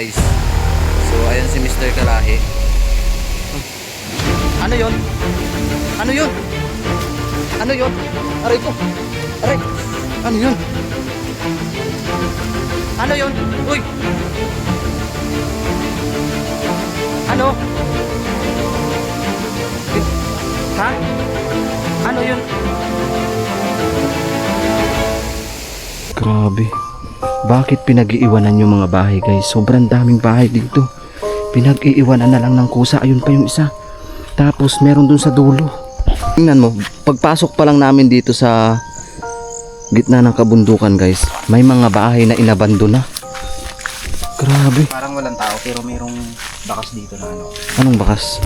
Guys, so ayan si Mr. Kalahi. Ano yon? Ano yon? Ano yon? Aray ko. Aray. Ano yon? Ano yon? Uy. Ano? Ha? Ano yon? Grabe. Bakit pinag-iiwanan yung mga bahay, guys? Sobrang daming bahay dito. Pinag-iiwanan na lang ng kusa. Ayun pa yung isa. Tapos meron dun sa dulo. Tingnan mo, pagpasok pa lang namin dito sa gitna ng kabundukan, guys, may mga bahay na inabandon na. Grabe. Parang walang tao pero mayroong bakas dito na ano. Anong bakas?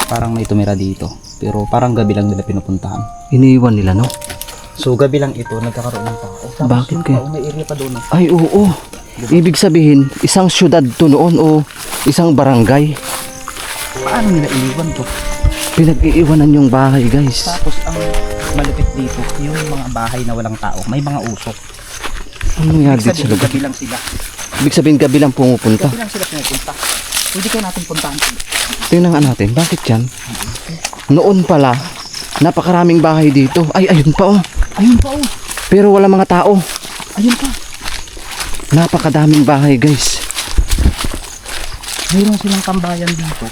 Parang may tumira dito. Pero parang gabi lang nila pinupuntahan. Iniiwan nila, no? So gabi lang ito nagkakaroon ng tao. Tapos Bakit yung kaya? tao, may area pa doon. Ay, oo. Ibig sabihin, isang syudad to noon o isang barangay. Paano nila iniwan to? Pinag-iiwanan yung bahay, guys. Tapos ang malupit dito, yung mga bahay na walang tao, may mga usok. Ano nangyari dito sa Sabihin, lugar? gabi lang sila. Ibig sabihin, gabi lang pumupunta. Gabi lang sila pumupunta. Hindi kaya natin puntahan sila. Tingnan nga natin, bakit yan? Noon pala, napakaraming bahay dito. Ay, ayun pa oh. Ayun pa oh. Pero wala mga tao. Ayun pa. Napakadaming bahay, guys. Mayroon silang tambayan dito.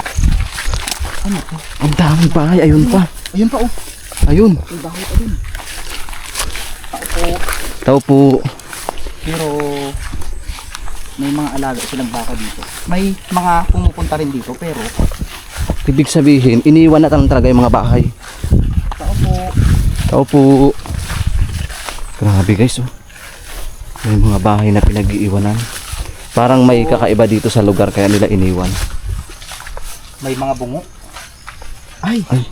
Ano to? Ang daming bahay, ayun pa. Ayun pa oh. Ayun. May bahay pa dun. Tao po. Pero may mga alaga silang baka dito. May mga pumupunta rin dito pero Ibig sabihin, iniwan na lang talaga yung mga bahay. tao po. Tao po. Grabe, guys, oh. May mga bahay na pinag-iiwanan. Parang may kakaiba dito sa lugar kaya nila iniwan. May mga bungo. Ay, Ay.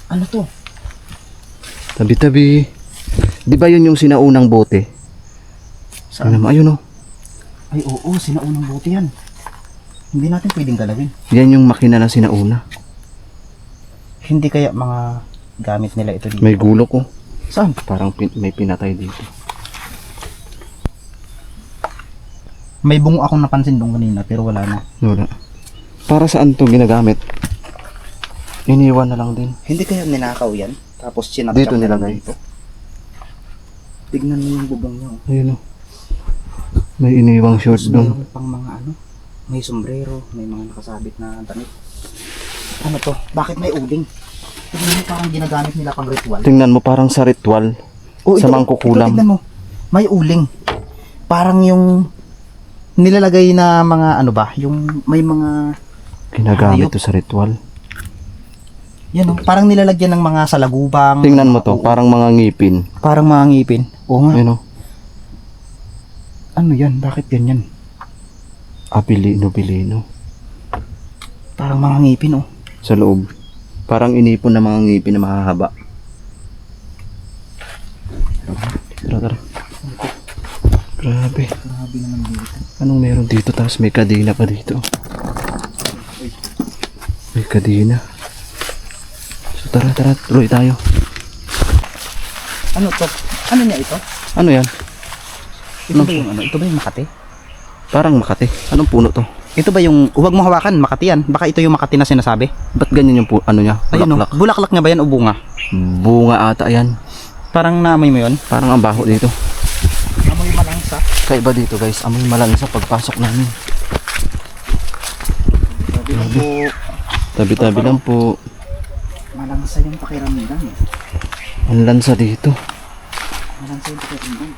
ano to? Tabi-tabi. Di ba yun yung sinaunang bote? Saan? Ayun, oh. Ay oo, sinaunang buti yan. Hindi natin pwedeng galawin. Yan yung makina na sinauna. Hindi kaya mga gamit nila ito dito. May gulok, oh. Saan? Parang may pinatay dito. May bungo akong napansin doon kanina pero wala na. Wala. Para saan to ginagamit? Iniwan na lang din. Hindi kaya ninakaw yan? Tapos sinatchak Dito nilagay. dito. Tignan mo yung bubong niya. Oh. Ayun, oh. May iniwang short Tapos doon. mayroon pang mga ano. May sombrero, may mga nakasabit na damit. Ano to? Bakit may uling? Tignan mo parang ginagamit nila pang ritual. Tingnan mo, parang sa ritual. Oh, Sa ito, mangkukulam. ito, tignan mo. May uling. Parang yung nilalagay na mga ano ba, yung may mga Ginagamit Ayop. to sa ritual. yan oh, parang nilalagyan ng mga salagubang. Tingnan mo to, Oo, parang mga ngipin. parang mga ngipin. Oo nga. Ayun, oh. Ano yan? Bakit ganyan? Abilino-bilino. Parang mga ngipin oh. Sa loob. Parang inipon na mga ngipin na mahahaba. Tara, tara. Grabe. Grabe naman dito. Anong meron dito? Tapos may kadena pa dito. May kadena. So tara, tara. Tuloy tayo. Ano to? Ano niya ito? Ano yan? Ito ba yung ano? Ito ba yung Makati? Parang Makati. Anong puno to? Ito ba yung, huwag mo hawakan, Makati yan. Baka ito yung Makati na sinasabi. Ba't ganyan yung ano niya? Ayun oh. Bulaklak. Bulaklak nga ba yan o bunga? Bunga ata yan. Parang naamoy mo yun? Parang ang baho dito. Amoy malangsa. Kaiba dito, guys. Amoy malansa pagpasok namin. Sabi na po, Tabi-tabi lang po. malangsa yung pakiramdam. Ang lansa dito. Malangsa yung pakiramdam.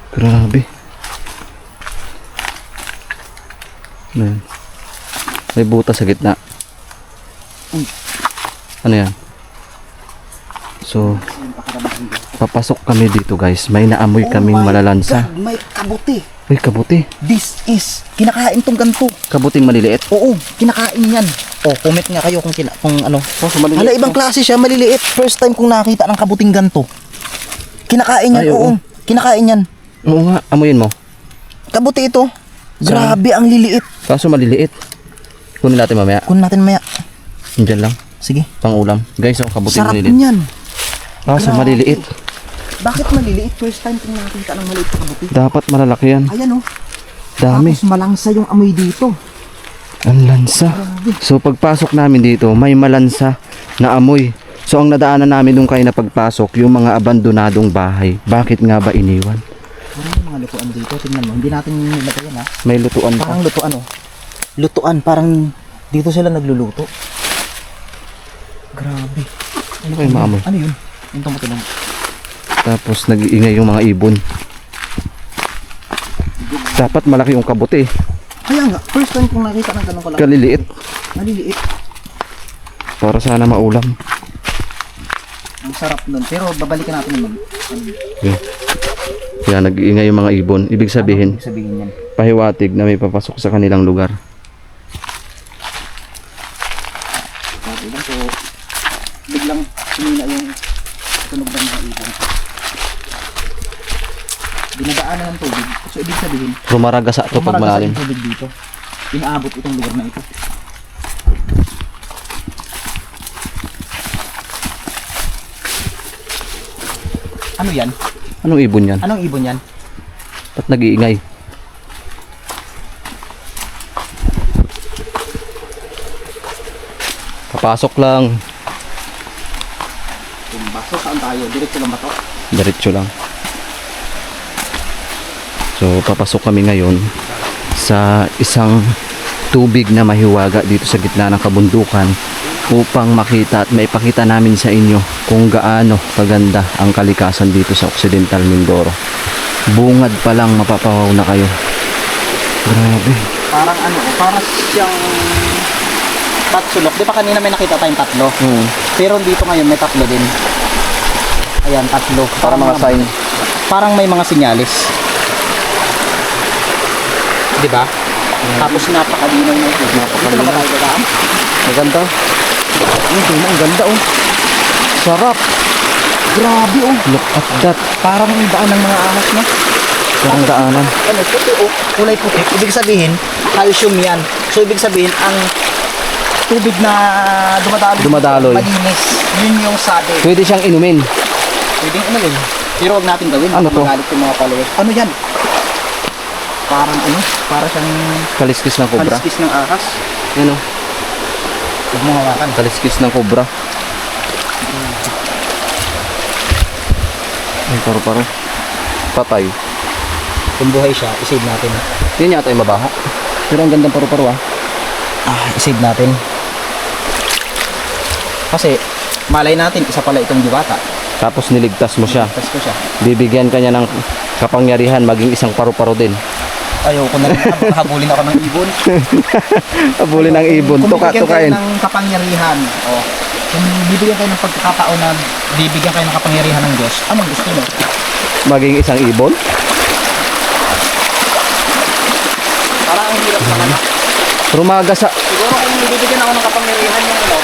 Grabe. Ayan. May butas sa gitna. Uy. Ano yan? So, Yung pakiramdam dito. papasok kami dito, guys. May naamoy kaming Oh my malalansa. God, may kabuti. Uy, kabuti. This is, kinakain tong ganto. Kabuting maliliit. Oo, kinakain yan. Oh, comment nga kayo kung ano. Oh, so maliliit Hala, ibang to. klase siya, maliliit. First time kong nakita ng kabuting ganto. Kinakain yan, Ay, oo. oo. Kinakain yan. Oo nga, amoyin mo. Kabuti ito. Grabe, ang liliit. Kaso maliliit. Kunin natin mamaya. Kunin natin maya. Diyan lang. Sige. Pang ulam. Guys, oh, kabuting Sarap maliliit. niyan. Kaso Grabe. maliliit. Bakit maliliit? First time kong nakita ng maliit na kabuti. Dapat malalaki yan. Ayan oh. Dami. Tapos malangsa yung amoy dito. Ang lansa. So pagpasok namin dito, may malansa na amoy. So ang nadaanan namin nung kayo na pagpasok, yung mga abandonadong bahay. Bakit nga ba iniwan? Parang yung mga lutuan dito. Tingnan mo. Hindi natin nilagyan ha. May lutuan pa. Parang lutuan oh. Lutuan. Parang dito sila nagluluto. Grabe. Ano kayo maamoy? Ano yun? Yung tumutunog. Tapos nag-iingay yung mga ibon. Dapat malaki yung kabote. Kaya nga, first time kong nakita ng ganun kalaki. Kaliliit. Maliliit. Para sana maulam. Ang sarap nun. Pero babalikan natin naman. Okay. Kaya nag-iingay yung mga ibon. Ibig sabihin, Ano ibig sabihin yan? pahiwatig na may papasok sa kanilang lugar. Okay lang. So, biglang sumina yung tunog ng mga ibon. Dinadaanan ng tubig. So, ibig sabihin, Rumaragasa ito pag Kumaragas malalim. yung tubig dito. Inaabot itong lugar na ito. Ano yan? Anong ibon yan? Anong ibon yan? Ba't nag-iingay? Papasok lang. Tumbaso, saan tayo? Diretso lang ba to? Diretso lang. So papasok kami ngayon sa isang tubig na mahiwaga dito sa gitna ng kabundukan upang makita at maipakita namin sa inyo kung gaano kaganda ang kalikasan dito sa Occidental Mindoro. Bungad pa lang mapapawaw na kayo. Grabe. Parang ano, parang siyang patsulok. Di ba kanina may nakita tayong tatlo? Pero dito ngayon may tatlo din. Ayan, tatlo. Para mga sign. Parang may mga sinyalis. Di ba? Tapos napakalinaw na ito. Napakalinaw. Ito na ba tayo gagaan? Maganda. Ang ganda oh. Sarap. Grabe oh. Look at that. Parang yung daan ng mga ahas na. Parang daanan. Ano, puti oh. Kulay puti. Ibig sabihin, calcium yan. So ibig sabihin, ang tubig na Dumadaloy. malinis. Yun yung sabi. Pwede siyang inumin. Pwedeng ano yun. Pero huwag natin gawin. Ano to? Magalit yung mga followers. Ano yan? Parang ano? Para siyang Kaliskis ng kobra. kaliskis ng ahas. Yan o. Huwag mo hawakan. Kaliskis ng kobra. Ay, paro-paro. Patay. Kung buhay siya, isave natin. Yan yata yung mabaho. Pero ang gandang paro-paro ah. Isave natin. Kasi, malay natin, isa pala itong diwata. Tapos niligtas mo siya. Tapos ko siya. Bibigyan ka niya ng kapangyarihan maging isang paro-paro din. Ayoko na rin. Habulin ako ng ibon. Abulin ng ibon. Kung bibigyan Tuka-tukain. kayo ng kapangyarihan, kung bibigyan kayo ng pagkakataon na bibigyan kayo ng kapangyarihan ng Diyos, anong gusto nyo? Maging isang ibon. Parang ang hirap naman. Rumaga sa Siguro kung bibigyan ako ng kapangyarihan yung ano,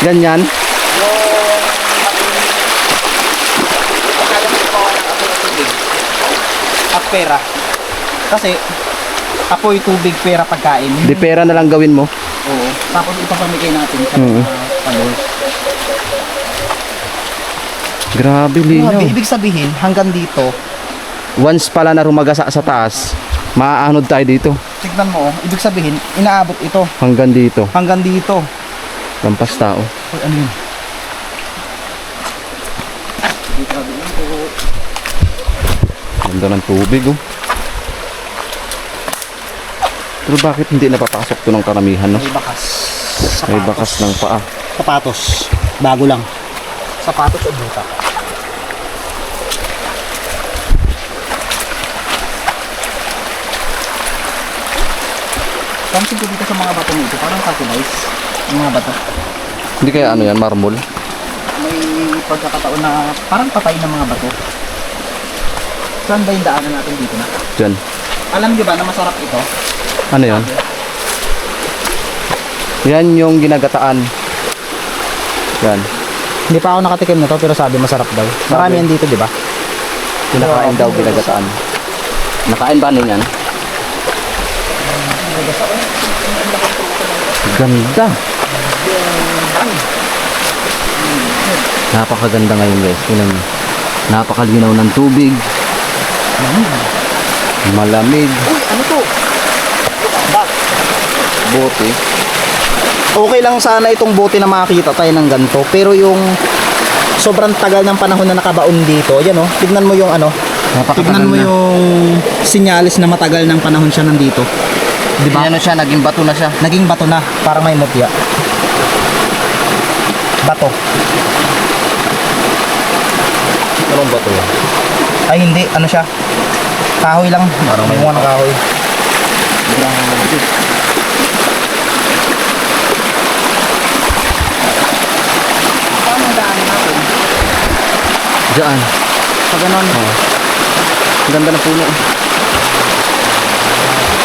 ganyan. kaya ko pawa ng apoy at tubig. At pera. Kasi, apoy, tubig, pera, pagkain. Di pera na lang gawin mo. Oo. Tapos ipapamigay natin sa Mhm. mga followers. Grabe linaw. Ibig sabihin, hanggang dito, Once pala na rumagasa sa taas, maaanod tayo dito. tignan mo, ibig sabihin, inaabot ito. Hanggang dito. Hanggang dito. Lampas tao. Uy, ano yun? Ganda ng tubig oh. Pero bakit hindi napapasok to ng karamihan no? May bakas. May bakas ng paa. Sapatos. Bago lang. Sapatos o buta. Pansin ko dito sa mga bato nito, parang calcinize. Yung mga bato. Hindi kaya ano yan, marmol? May pagkakataon na parang patay ng mga bato. Saan ba yung daanan natin dito na? Diyan. Alam niyo ba na masarap ito? Ano yan? Yan yung ginagataan. Yan. Hindi pa ako nakatikim na to pero sabi masarap daw. Marami yan dito, di ba? Kinakain daw ginagataan. Nakain ba ano yan? Ganda. Napakaganda ngayon guys. Tingnan mo. Napakalinaw ng tubig. Malamig. Uy, ano to? Ba? Bote. Okay lang sana itong bote na makakita tayo ng ganito. Pero yung sobrang tagal ng panahon na nakabaon dito. Ayan oh, tignan mo yung ano. Tignan mo yung sinyalis na matagal ng panahon siya nandito. Di ba? Ano siya, naging bato na siya. Naging bato na, parang may mutya. Bato. Anong bato yan? Ay hindi, ano siya? Kahoy lang. Parang may bunga ng kahoy. Paano ang daan natin? Diyan. Sa ganon. Ganda ng puno.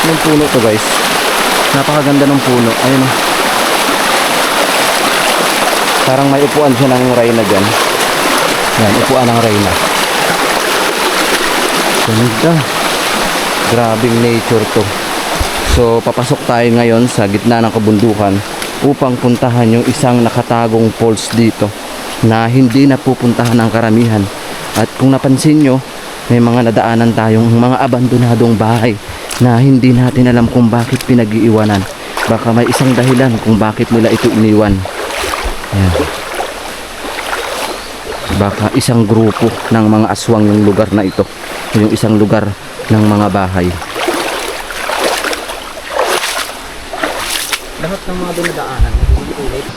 Yung puno to guys. Napakaganda ng puno. Ayun oh. Parang may upuan siya ng reyna dyan. Yan, upuan ng reyna. Ganda. Grabing nature to. So, papasok tayo ngayon sa gitna ng kabundukan upang puntahan yung isang nakatagong falls dito na hindi napupuntahan ng karamihan. At kung napansin nyo, may mga nadaanan tayong mga abandonadong bahay na hindi natin alam kung bakit pinag-iiwanan. Baka may isang dahilan kung bakit nila ito iniwan. Ayan. Baka isang grupo ng mga aswang yung lugar na ito, yung isang lugar ng mga bahay. Lahat ng mga dinadaanan, hindi ulit.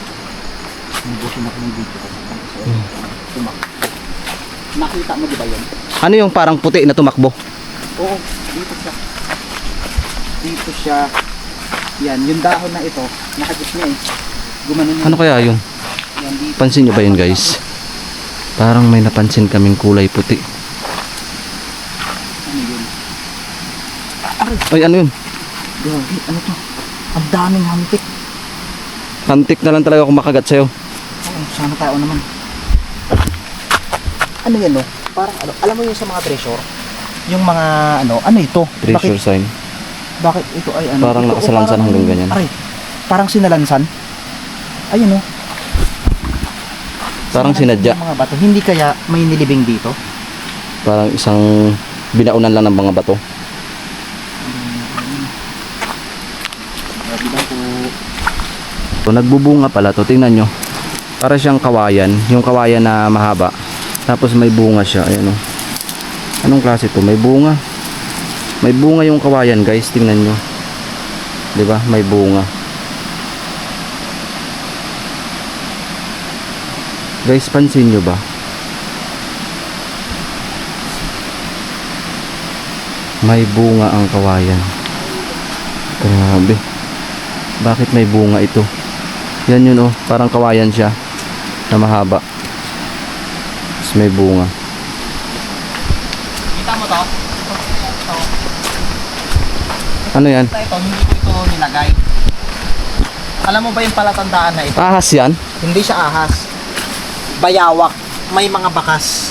Hindi ko sumakang dito. Nakita mo di ba yun? Ano yung parang puti na tumakbo? Oo, dito siya. Dito siya. Yan, yung dahon na ito, nakagit niya eh. Gumanon Ano kaya yun? yan dito. Pansin nyo ba yun guys? Parang may napansin kaming kulay puti. Ano yun? Ay, ano yun? Grabe, ano to? Ang daming hantik. Antik na lang talaga kung makagat sa'yo. Oh, sana tao naman. Ano yan no? Parang ano, alam mo yung sa mga treasure? Yung mga ano ito? Treasure sign. Bakit ito ay ano? Parang ito, nakasalansan parang- hanggang ganyan. Aray, parang sinalansan. Ayun oh. Parang sinadya. Yung mga bato. Hindi kaya may nilibing dito? Parang isang binaunan lang ng mga bato. Grabe lang po. So, nagbubunga pala to. Tingnan nyo. Para siyang kawayan. Yung kawayan na mahaba. Tapos may bunga siya. Ayan o. Anong klase to? May bunga. May bunga yung kawayan guys. Tingnan nyo. Diba? May bunga. Guys, pansin nyo ba? May bunga ang kawayan. Grabe. Bakit may bunga ito? Yan yun oh. Parang kawayan siya. Na mahaba. Tapos may bunga. Kita mo to? Ano yan? Ito, hindi ko ito nilagay. Alam mo ba yung palatandaan na ito? Ahas yan? Hindi siya ahas. Bayawak. May mga bakas.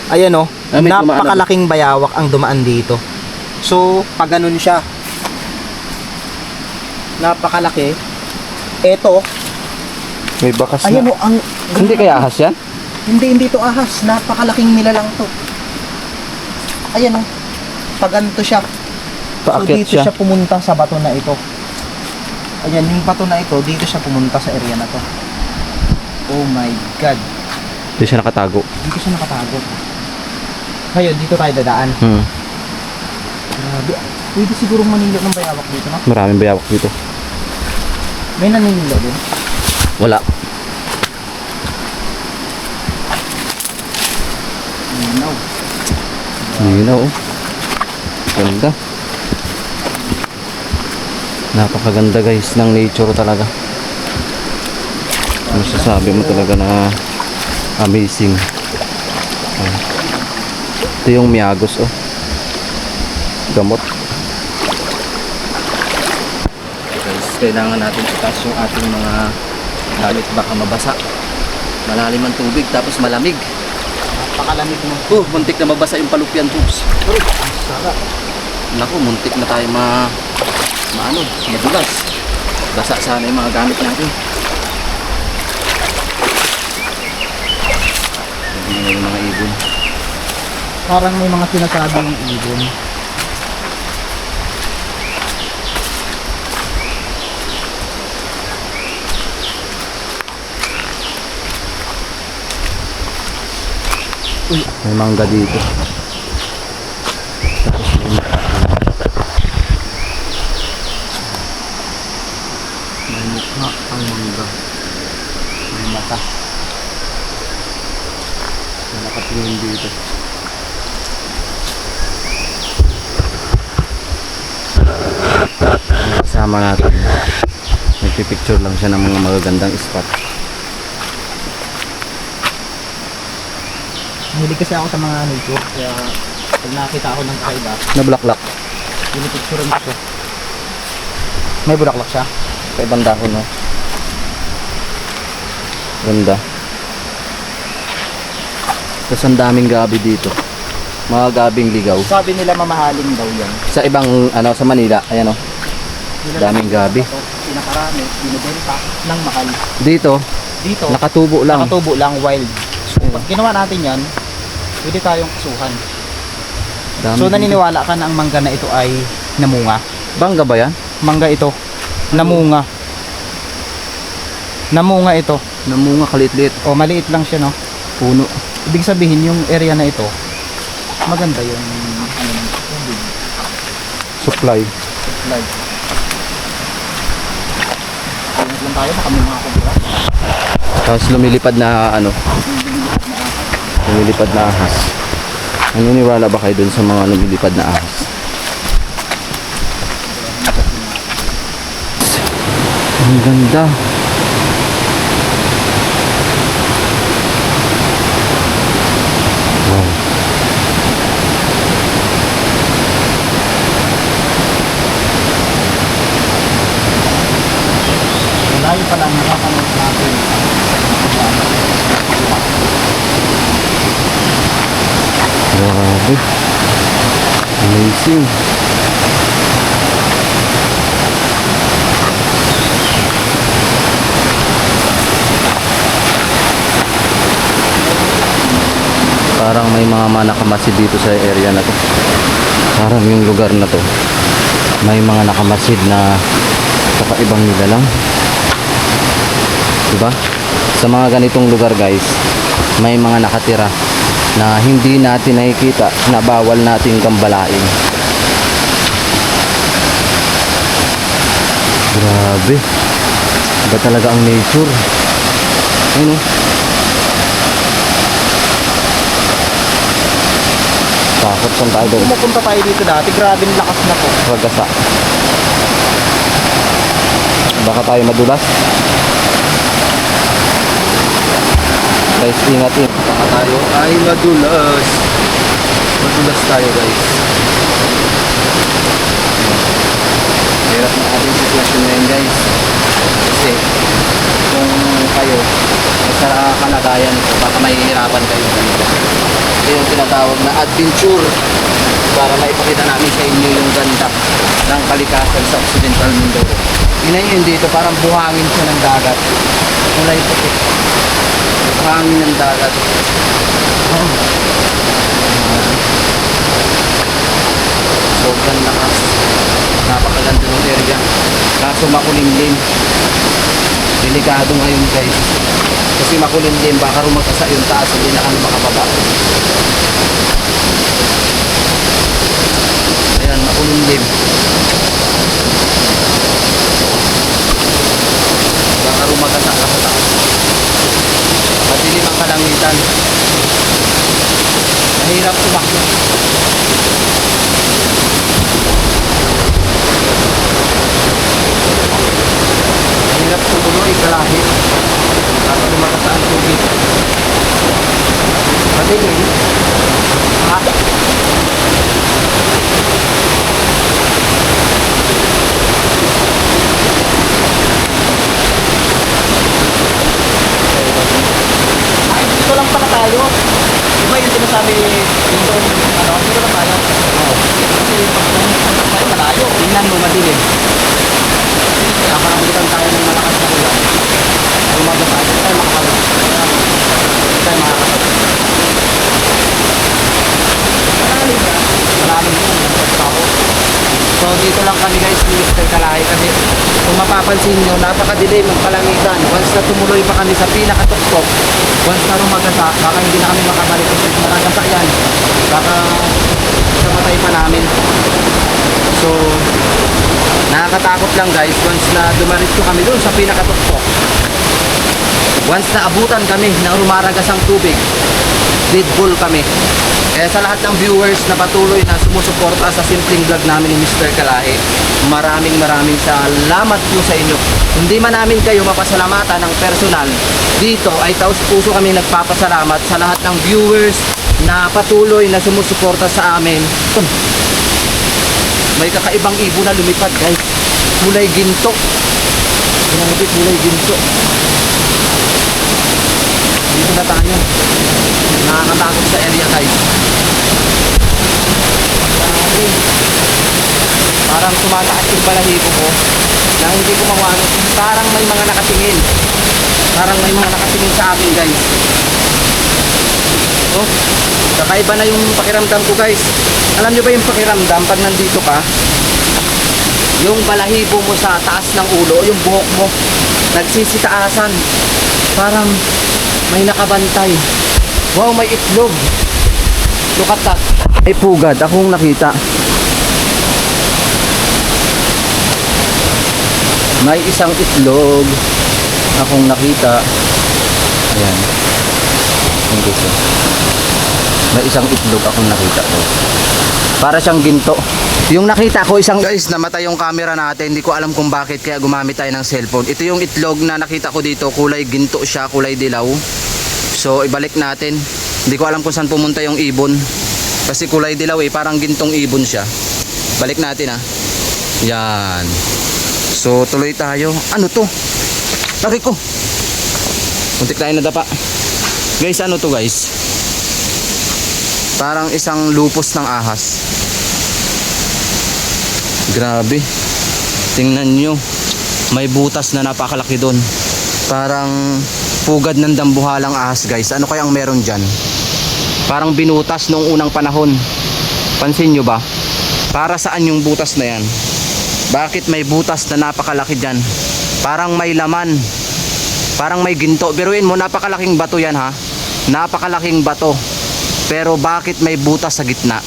Ayan oh. Ah, may dumaan Napakalaking bayawak ang dumaan dito. So, pag ganun siya. Napakalaki. Eto. May bakas Ayan na. oh. Ang, Hindi kaya ahas yan? Hindi to ahas. Napakalaking nilalang to. Ayan oh. Pag ganito siya. So, Paakyat dito siya. siya pumunta sa bato na ito. Ayan, yung bato na ito, dito siya pumunta sa area na to. Oh my God. Hindi siya nakatago. Dito siya nakatago. Ngayon, dito tayo dadaan. Grabe. Pwede sigurong manilo ng bayawak dito, no? Maraming bayawak dito. May naninilo din. Wala. No. Linaw oh. Ganda. Napakaganda guys ng nature talaga. Masasabi mo talaga na amazing. Ayan. Ito yung miyagos oh. Gamot. Guys, kailangan natin itaas yung ating mga gamit baka mabasa. Malalim ang tubig tapos malamig. Napakalamig mo. Muntik na mabasa yung palupyan tubes. Sarap. Naku, muntik na tayo madulas. Basa sana yung mga gamit natin. Hindi na yung mga ibon. Parang may mga sinasabi yung ibon. May mangga dito. Tapos may mata. May mukha ang mangga. May mata. May nakatingin dito. Kasama natin. Nagpipicture lang siya ng mga magagandang spot. Mahilig kasi ako sa mga nature. Kaya pag nakita ako ng kakaiba, Na bulaklak. pinipicturean ko siya. May bulaklak siya. Sa ibang dahon, no? Ganda. Tapos ang daming gabi dito. Mga gabing ligaw. Sabi nila mamahaling daw yan. Sa ibang, sa Manila, ayan, no? Daming gabi. Pinakarami, binibenta ng mahal. Dito, Dito, nakatubo lang. nakatubo lang, wild. So, pag ginawa natin yan, pwede tayong kasuhan. Dami So, dito. naniniwala ka na ang mangga na ito ay namunga. Bangga ba yan? Mangga ito, namunga. Namunga ito. Namunga kalit-lit. O, maliit lang siya, no? Puno. Ibig sabihin, yung area na ito, maganda yung tubig. Supply. Like, ingat lang tayo, baka may mga kubra. Tapos lumilipad na lumilipad na ahas. Naniniwala ba kayo dun sa mga lumilipad na ahas? Ang ganda. Wow. Layo pa lang nakapanood natin. Grabe. Amazing. Parang may mga nakamasid dito sa area na to. Parang yung lugar na to may mga nakamasid na kakaibang nila lang. Diba? Sa mga ganitong lugar guys, may mga nakatira na hindi natin nakikita, na bawal nating gambalain. Grabe. Iba talaga ang nature. Ayun o. Takot saan tayo doon. Pumupunta tayo dito dati, grabe ang lakas na po. Ragasa. Baka tayo madulas. Guys, ingat. Baka tayo ay madulas. Madulas tayo guys. Hirap na ating sitwasyon ngayon guys. Kasi kung kayo sa kalagayan ko, baka mahihirapan kayo ganito. Ito yung tinatawag na adventure para maipakita namin sa inyo yung ganda ng kalikasan sa Occidental Mindoro. Tingnan nyo yun dito, parang buhangin siya ng dagat. Kulay puti. Buhangin ng dagat. Oh. Sobrang lakas. Napakaganda ng area. Kaso makulimlim. Delikado ngayon guys. Kasi makulimlim, baka rumagkasa yung taas, hindi na kami makababa. Ayan, makulimlim. Baka rumagkasa ka sa taas. Madilim ang kalangitan. Mahirap tumakbo. Mahirap tumuloy kahit baka rumagkasa ang tubig. Madilim. Ha? Ay, dito lang pala tayo. Diba yung sinasabi yung doon, dito lang tayo. Oo. Kasi pag tayo malayo, tingnan mo madilim. Kaya makakabutan tayo ng malakas na ulan. Lumagas tayo, tayo makakalas. Tayo makakalas. Malalim ba? Malalim yun, nagsasaw. So dito lang kami guys ni Mr. Kalahi kasi kung mapapansin nyo, napaka-delay magpalangitan. Once na tumuloy pa kami sa pinakatuktok, once na rumagasa, baka hindi na kami makabalik kasi maragasa yan. Baka kamatay pa namin. So nakakatakot lang guys once na dumaritso kami doon sa pinakatuktok. Once na abutan kami ng rumaragasang tubig, dead bull kami. Kaya sa lahat ng viewers na patuloy na sumusuporta sa simpleng vlog namin ni Mr. Kalahi, maraming salamat po sa inyo. Hindi man namin kayo mapasalamatan ng personal, dito ay taos puso kami nagpapasalamat sa lahat ng viewers na patuloy na sumusuporta sa amin. May kakaibang ibon na lumipad guys. Kulay ginto. Grabe, kulay ginto. Dito na tayo. Nakakatakot sa area guys. Grabe. Parang tumataas yung balahibo ko na hindi ko mawano. Parang may mga nakatingin. Parang may mga nakatingin sa akin guys. Oh, kakaiba na yung pakiramdam ko guys. Alam nyo ba yung pakiramdam pag nandito ka? Yung balahibo mo sa taas ng ulo, yung buhok mo nagsisitaasan. Parang may nakabantay. Wow, may itlog. Look at that. Ay pugad, akong nakita. May isang itlog akong nakita. Ayan. Hindi siya. May isang itlog akong nakita ko. Para siyang ginto. Yung nakita ko isang... Guys, namatay yung camera natin. Hindi ko alam kung bakit kaya gumamit tayo ng cellphone. Ito yung itlog na nakita ko dito. Kulay ginto siya, kulay dilaw. So ibalik natin. Hindi ko alam kung saan pumunta yung ibon. Kasi kulay dilaw eh, parang gintong ibon siya. Balik natin ah. Yan. So tuloy tayo. Ano to? Laki ko. Muntik tayo nadapa. Guys, ano to guys? Parang isang lupos ng ahas. Grabe. Tingnan nyo. May butas na napakalaki doon. Parang pugad ng dambuhalang ahas guys. Ano kayang meron dyan? Parang binutas noong unang panahon. Pansin nyo ba? Para saan yung butas na yan? Bakit may butas na napakalaki dyan? Parang may laman. Parang may ginto. Biruin mo, napakalaking bato yan ha. Napakalaking bato. Pero bakit may butas sa gitna?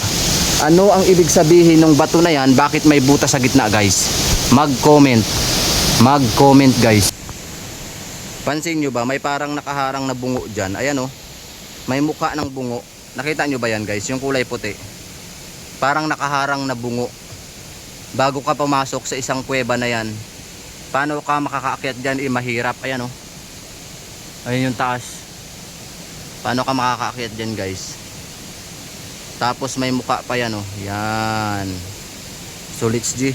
Ano ang ibig sabihin ng bato na yan? Bakit may butas sa gitna guys? Mag-comment. Mag-comment guys. Pansin nyo ba? May parang nakaharang na bungo dyan. Ayan oh. May mukha ng bungo. Nakita nyo ba yan guys? Yung kulay puti. Parang nakaharang na bungo. Bago ka pumasok sa isang kuweba na yan, paano ka makakaakyat dyan? Mahirap. Ayan oh. Ayan yung taas. Paano ka makakaakyat dyan guys? Tapos may mukha pa yan oh. Yan. Solits G.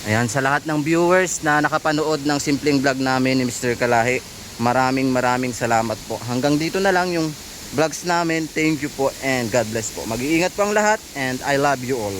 Ayan, sa lahat ng viewers na nakapanood ng simpleng vlog namin ni Mr. Kalahi, maraming salamat po. Hanggang dito na lang yung vlogs namin. Thank you po and God bless po. Mag-iingat po ang lahat and I love you all.